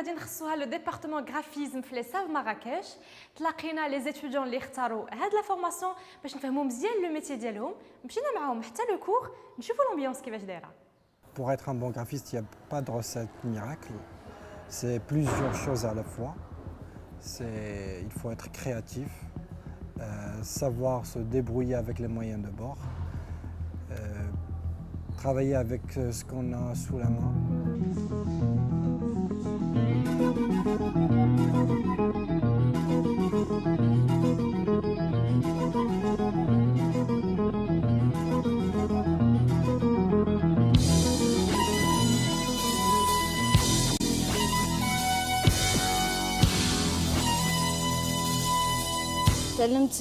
غادي نخصوها لو ديبارتمون غرافيزم في ليساف مراكش. تلاقينا لي زيتيديون اللي اختاروا هاد لا فورماسيون باش نفهموا مزيان لو ميتي ديالهم، مشينا معاهم حتى لو كور نشوفوا l'ambiance كيفاش دايره. Pour être un bon graphiste, il n'y a pas de recette miracle. C'est plusieurs choses à la fois. Il faut être créatif, savoir se débrouiller avec les moyens de bord, travailler avec ce qu'on a sous la main. تعلمت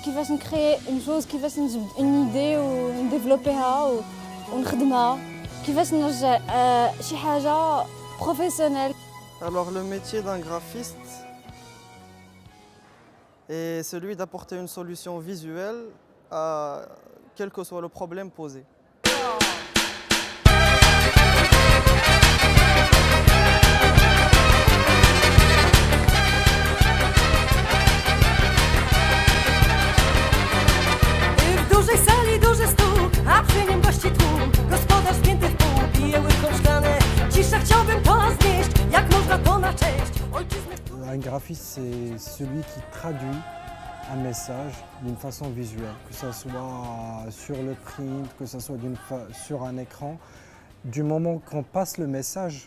كيفاش نكري اون شوز، كيفاش نجبد اون ايدي ونديفلوبيها ونخدمها، كيفاش نرجع شي حاجه بروفيسيونيل. Alors le métier d'un graphiste est celui d'apporter une solution visuelle à quel que soit le problème posé. Un graphiste, c'est celui qui traduit un message d'une façon visuelle, que ce soit sur le print, que ce soit sur un écran. Du moment qu'on passe le message,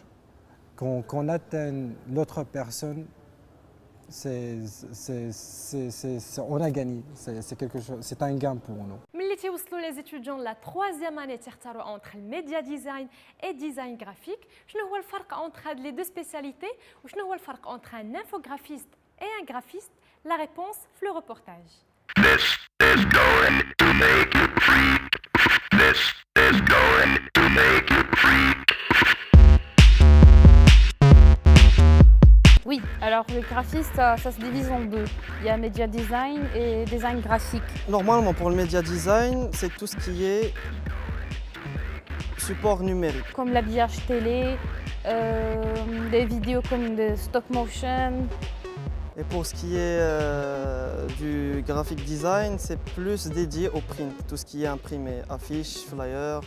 qu'on atteint l'autre personne, on a gagné. C'est un gain pour nous. ملي تيوصلوا لي زيتيديون لا 3e اني تختاروا اونتر الميديا ديزاين اي ديزاين غرافيك، شنو هو الفرق اونتر هاد لي دو سبيسياليتي وشنو هو الفرق اونتر ان انفوغرافيست اي ان غرافيست؟ لا ريبونس في لو ريبورتاج. This is going to make you freak. This is going to make you freak. Oui, alors le graphiste, ça se divise en deux. Il y a média design et design graphique. Normalement, pour le média design, c'est tout ce qui est support numérique. Comme l'habillage télé, des vidéos comme de stop motion. Et pour ce qui est du graphic design, c'est plus dédié au print, tout ce qui est imprimé, affiches, flyers.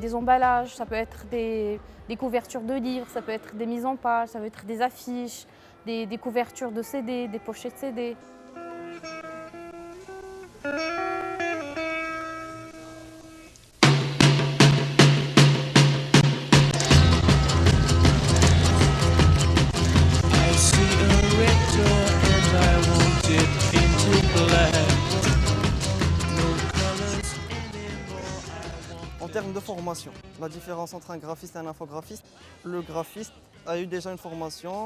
Des emballages, ça peut être des couvertures de livres, ça peut être des mises en page, ça peut être des affiches, des couvertures de CD, des pochettes CD. En termes de formation, la différence entre un graphiste et un infographiste, le graphiste a eu déjà une formation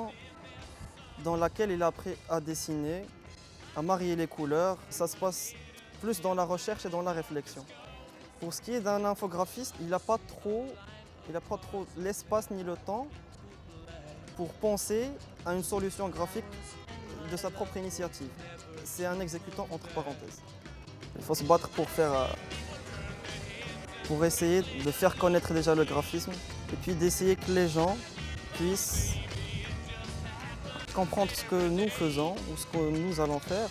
dans laquelle il a appris à dessiner, à marier les couleurs. Ça se passe plus dans la recherche et dans la réflexion. Pour ce qui est d'un infographiste, il n'a pas trop l'espace ni le temps pour penser à une solution graphique de sa propre initiative. C'est un exécutant entre parenthèses. Il faut se battre pour essayer de faire connaître déjà le graphisme et puis d'essayer que les gens puissent comprendre ce que nous faisons ou ce que nous allons faire